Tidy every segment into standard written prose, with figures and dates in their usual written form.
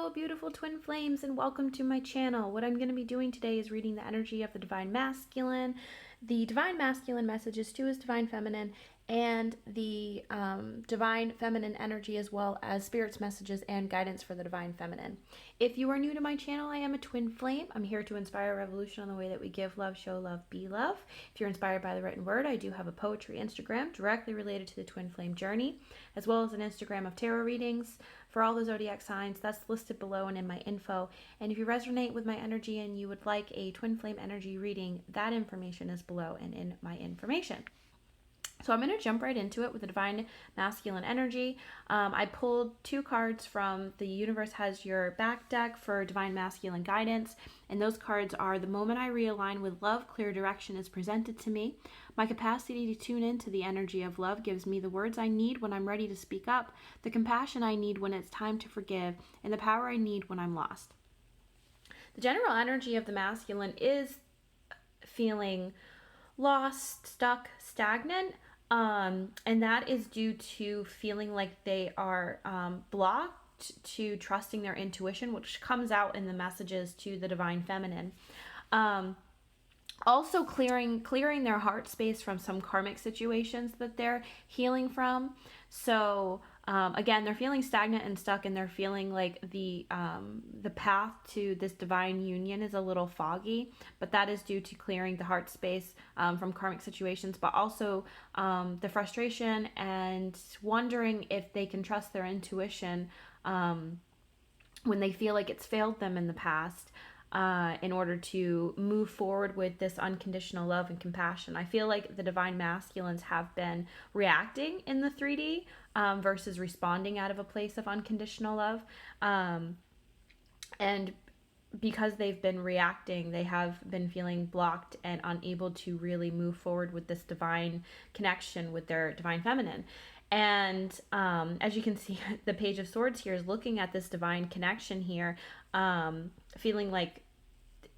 Hello, beautiful twin flames, and welcome to my channel. What I'm going to be doing today is reading the energy of the Divine Masculine, the Divine Masculine messages to his Divine Feminine, and the Divine Feminine energy, as well as Spirit's messages and guidance for the Divine Feminine. If you are new to my channel, I am a twin flame. I'm here to inspire a revolution on the way that we give love, show love, be love. If you're inspired by the written word, I do have a poetry Instagram directly related to the twin flame journey, as well as an Instagram of tarot readings for all the zodiac signs. That's listed below and in my info. And if you resonate with my energy and you would like a twin flame energy reading, that information is below and in my information. So I'm going to jump right into it with the Divine Masculine energy. I pulled 2 cards from the Universe Has Your Back deck for Divine Masculine guidance. And those cards are: the moment I realign with love, clear direction is presented to me. My capacity to tune into the energy of love gives me the words I need when I'm ready to speak up, the compassion I need when it's time to forgive, and the power I need when I'm lost. The general energy of the masculine is feeling lost, stuck, stagnant. And that is due to feeling like they are blocked to trusting their intuition, which comes out in the messages to the Divine Feminine. Also clearing their heart space from some karmic situations that they're healing from. So again, they're feeling stagnant and stuck, and they're feeling like the path to this divine union is a little foggy, but that is due to clearing the heart space from karmic situations, but also the frustration and wondering if they can trust their intuition when they feel like it's failed them in the past. In order to move forward with this unconditional love and compassion. I feel like the Divine Masculines have been reacting in the 3D versus responding out of a place of unconditional love. And because they've been reacting, they have been feeling blocked and unable to really move forward with this divine connection with their Divine Feminine. And as you can see, the Page of Swords here is looking at this divine connection here, feeling like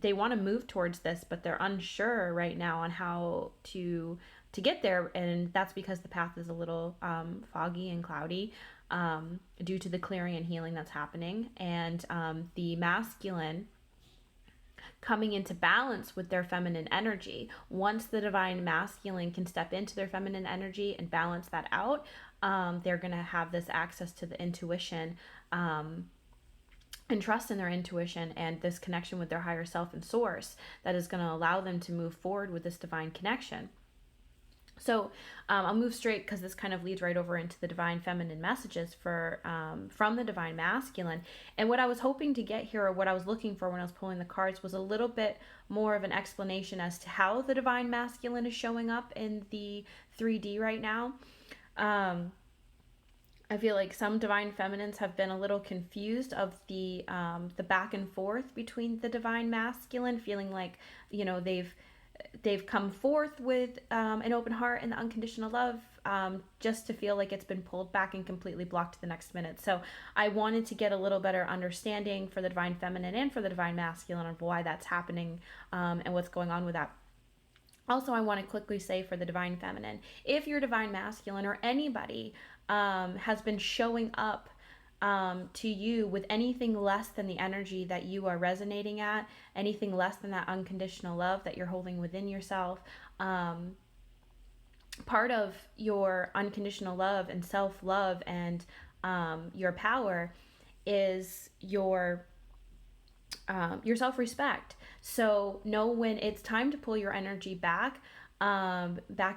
they want to move towards this, but they're unsure right now on how to get there. And that's because the path is a little foggy and cloudy due to the clearing and healing that's happening. And the masculine coming into balance with their feminine energy. Once the Divine Masculine can step into their feminine energy and balance that out, they're going to have this access to the intuition and trust in their intuition and this connection with their higher self and source that is going to allow them to move forward with this divine connection. So I'll move straight because this kind of leads right over into the Divine Feminine messages for from the Divine Masculine. And what I was hoping to get here, or what I was looking for when I was pulling the cards, was a little bit more of an explanation as to how the Divine Masculine is showing up in the 3D right now. I feel like some Divine Feminines have been a little confused of the back and forth between the Divine Masculine, feeling like, you know, they've come forth with an open heart and the unconditional love, just to feel like it's been pulled back and completely blocked the next minute. So I wanted to get a little better understanding for the Divine Feminine and for the Divine Masculine of why that's happening and what's going on with that. Also, I want to quickly say for the Divine Feminine, if your Divine Masculine or anybody has been showing up to you with anything less than the energy that you are resonating at, anything less than that unconditional love that you're holding within yourself, part of your unconditional love and self-love and your power is your self-respect. So know when it's time to pull your energy back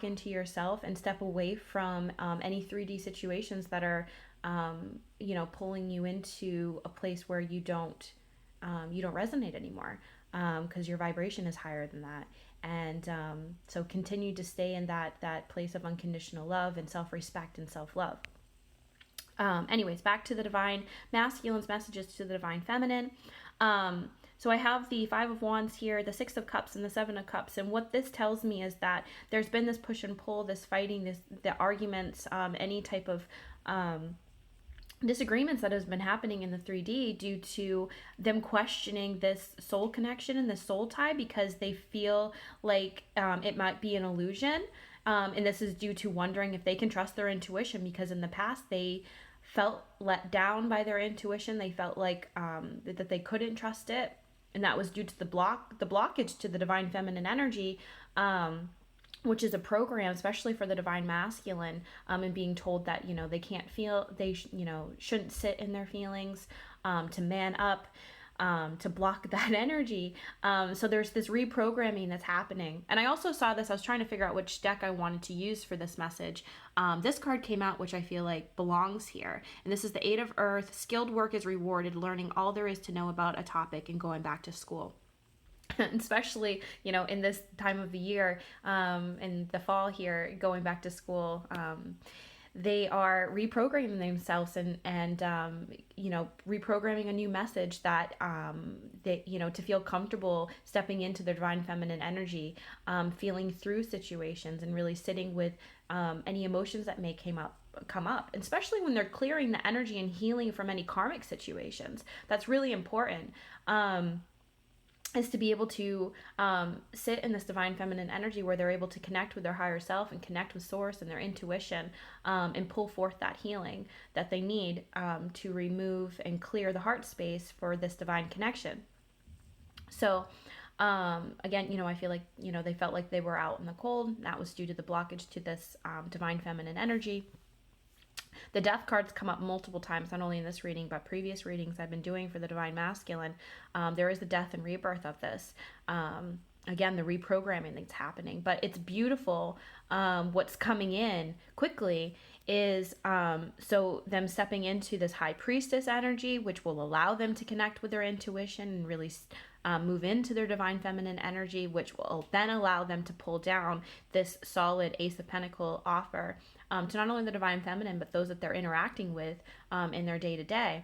into yourself and step away from any 3D situations that are pulling you into a place where you don't resonate anymore, because your vibration is higher than that. And so continue to stay in that place of unconditional love and self-respect and self-love. Anyways, back to the Divine Masculine's messages to the Divine Feminine. So I have the 5 of Wands here, the 6 of Cups, and the 7 of Cups. And what this tells me is that there's been this push and pull, this fighting, the arguments, any type of disagreements that has been happening in the 3D due to them questioning this soul connection and this soul tie, because they feel like it might be an illusion. And this is due to wondering if they can trust their intuition, because in the past they felt let down by their intuition. They felt like that they couldn't trust it, and that was due to the blockage to the divine feminine energy, which is a program, especially for the divine masculine, and being told that, they can't feel, they shouldn't sit in their feelings, to man up, to block that energy. So there's this reprogramming that's happening. And I also saw this, I was trying to figure out which deck I wanted to use for this message. This card came out, which I feel like belongs here. And this is the Eight of Earth. Skilled work is rewarded, learning all there is to know about a topic and going back to school. Especially, in this time of the year, in the fall here, going back to school, they are reprogramming themselves and reprogramming a new message that to feel comfortable stepping into their divine feminine energy, feeling through situations and really sitting with any emotions that may come up, especially when they're clearing the energy and healing from any karmic situations. That's really important. Is to be able to sit in this divine feminine energy where they're able to connect with their higher self and connect with source and their intuition, and pull forth that healing that they need, to remove and clear the heart space for this divine connection. So again, I feel like, they felt like they were out in the cold. That was due to the blockage to this divine feminine energy. The death cards come up multiple times, not only in this reading, but previous readings I've been doing for the divine masculine. There is the death and rebirth of this. Again, the reprogramming that's happening. But it's beautiful. What's coming in quickly is so them stepping into this high priestess energy, which will allow them to connect with their intuition and really move into their divine feminine energy, which will then allow them to pull down this solid Ace of Pentacles offer, to not only the divine feminine, but those that they're interacting with in their day-to-day.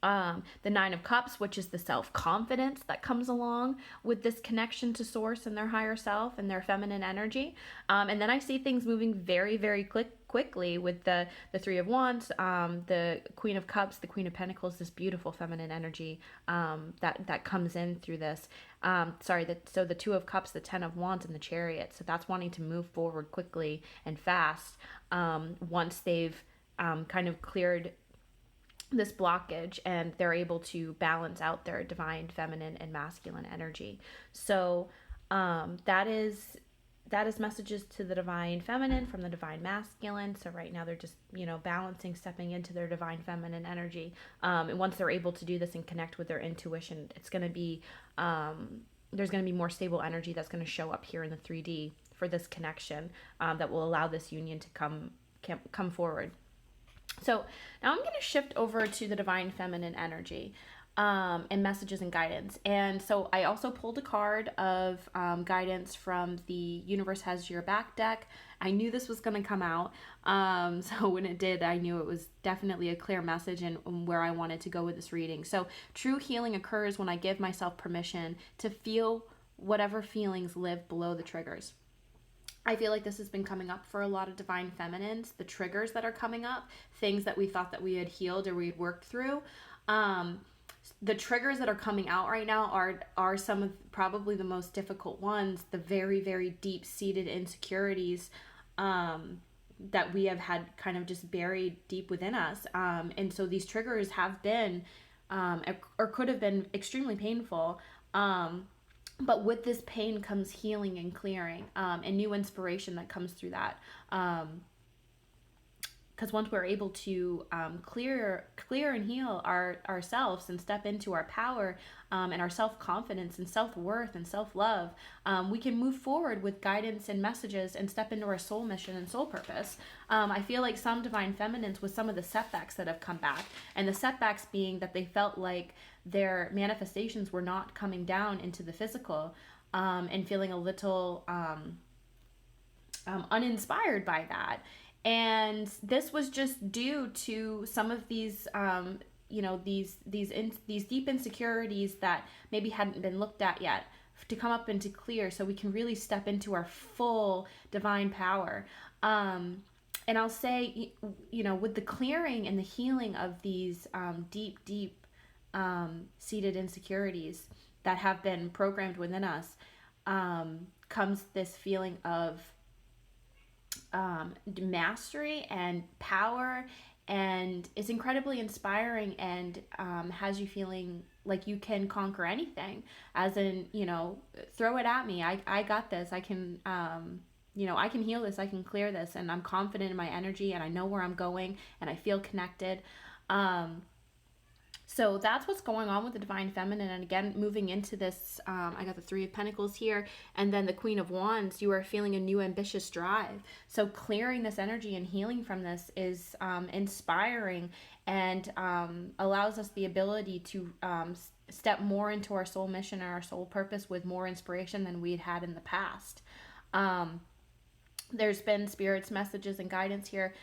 The Nine of Cups, which is the self-confidence that comes along with this connection to source and their higher self and their feminine energy. And then I see things moving very, very quickly with the Three of Wands, the Queen of Cups, the Queen of Pentacles, this beautiful feminine energy that comes in through this. So the Two of Cups, the Ten of Wands, and the Chariot. So that's wanting to move forward quickly and fast once they've kind of cleared this blockage and they're able to balance out their divine feminine and masculine energy. So that is messages to the divine feminine from the divine masculine. So right now they're just balancing, stepping into their divine feminine energy, and once they're able to do this and connect with their intuition, it's going to be there's going to be more stable energy that's going to show up here in the 3D for this connection, that will allow this union to come forward. So now I'm going to shift over to the divine feminine energy, and messages and guidance. And so I also pulled a card of guidance from the Universe Has Your Back deck. I knew this was going to come out. So when it did, I knew it was definitely a clear message and where I wanted to go with this reading. So true healing occurs when I give myself permission to feel whatever feelings live below the triggers. I feel like this has been coming up for a lot of divine feminines, the triggers that are coming up, things that we thought that we had healed or we had worked through. The triggers that are coming out right now are some of probably the most difficult ones, the very, very deep-seated insecurities that we have had kind of just buried deep within us. And so these triggers have been, or could have been, extremely painful. But with this pain comes healing and clearing, and new inspiration that comes through that. Because once we're able to clear and heal ourselves and step into our power, and our self-confidence and self-worth and self-love, we can move forward with guidance and messages and step into our soul mission and soul purpose. I feel like some divine feminines, with some of the setbacks that have come back, and the setbacks being that they felt like their manifestations were not coming down into the physical, and feeling a little uninspired by that. And this was just due to some of these, these deep insecurities that maybe hadn't been looked at yet, to come up and to clear, so we can really step into our full divine power. And I'll say, with the clearing and the healing of these deep seated insecurities that have been programmed within us, comes this feeling of mastery and power and it's incredibly inspiring, and has you feeling like you can conquer anything, as in, throw it at me. I got this. I can, I can heal this. I can clear this, and I'm confident in my energy, and I know where I'm going, and I feel connected. So that's what's going on with the Divine Feminine. And again, moving into this, I got the Three of Pentacles here, and then the Queen of Wands. You are feeling a new ambitious drive. So clearing this energy and healing from this is inspiring, and allows us the ability to step more into our soul mission and our soul purpose with more inspiration than we'd had in the past. There's been spirits messages and guidance here.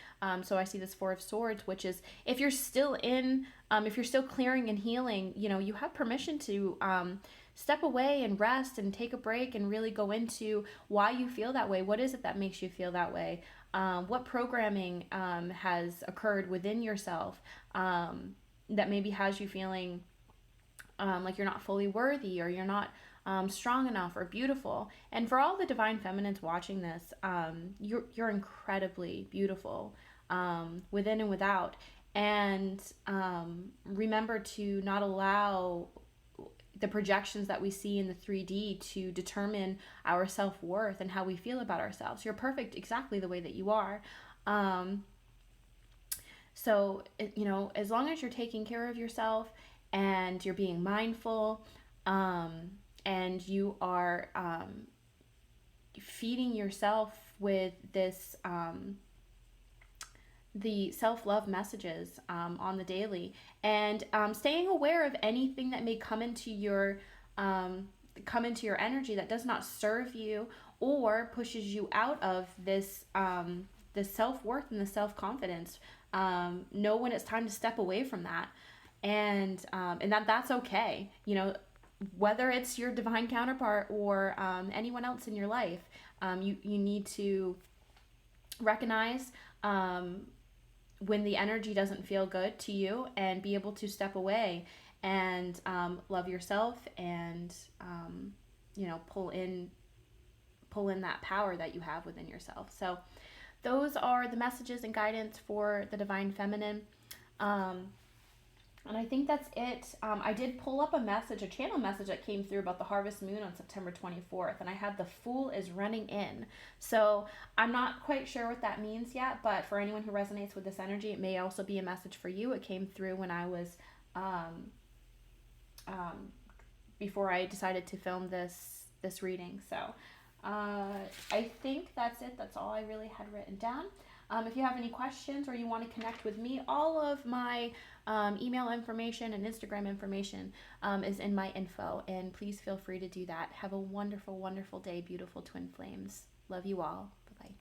So I see this Four of Swords, which is if you're still clearing and healing, you have permission to step away and rest and take a break and really go into why you feel that way. What is it that makes you feel that way? What programming has occurred within yourself that maybe has you feeling like you're not fully worthy, or you're not strong enough or beautiful. And for all the Divine Feminines watching this, you're incredibly beautiful within and without. And remember to not allow the projections that we see in the 3D to determine our self-worth and how we feel about ourselves. You're perfect exactly the way that you are. So, as long as you're taking care of yourself and you're being mindful, and you are feeding yourself with this, the self-love messages on the daily, and staying aware of anything that may come into your energy that does not serve you or pushes you out of this the self-worth and the self-confidence. Know when it's time to step away from that, and that's okay. Whether it's your divine counterpart or anyone else in your life, you need to recognize when the energy doesn't feel good to you, and be able to step away and love yourself, and pull in that power that you have within yourself. So those are the messages and guidance for the Divine Feminine. And I think that's it. I did pull up a channel message that came through about the harvest moon on September 24th, and I had the Fool is running in. So I'm not quite sure what that means yet, but for anyone who resonates with this energy, it may also be a message for you. It came through when I was, before I decided to film this reading. So I think that's it. That's all I really had written down. If you have any questions or you want to connect with me, all of my email information and Instagram information is in my info, and please feel free to do that. Have a wonderful, wonderful day, beautiful twin flames. Love you all. Bye-bye.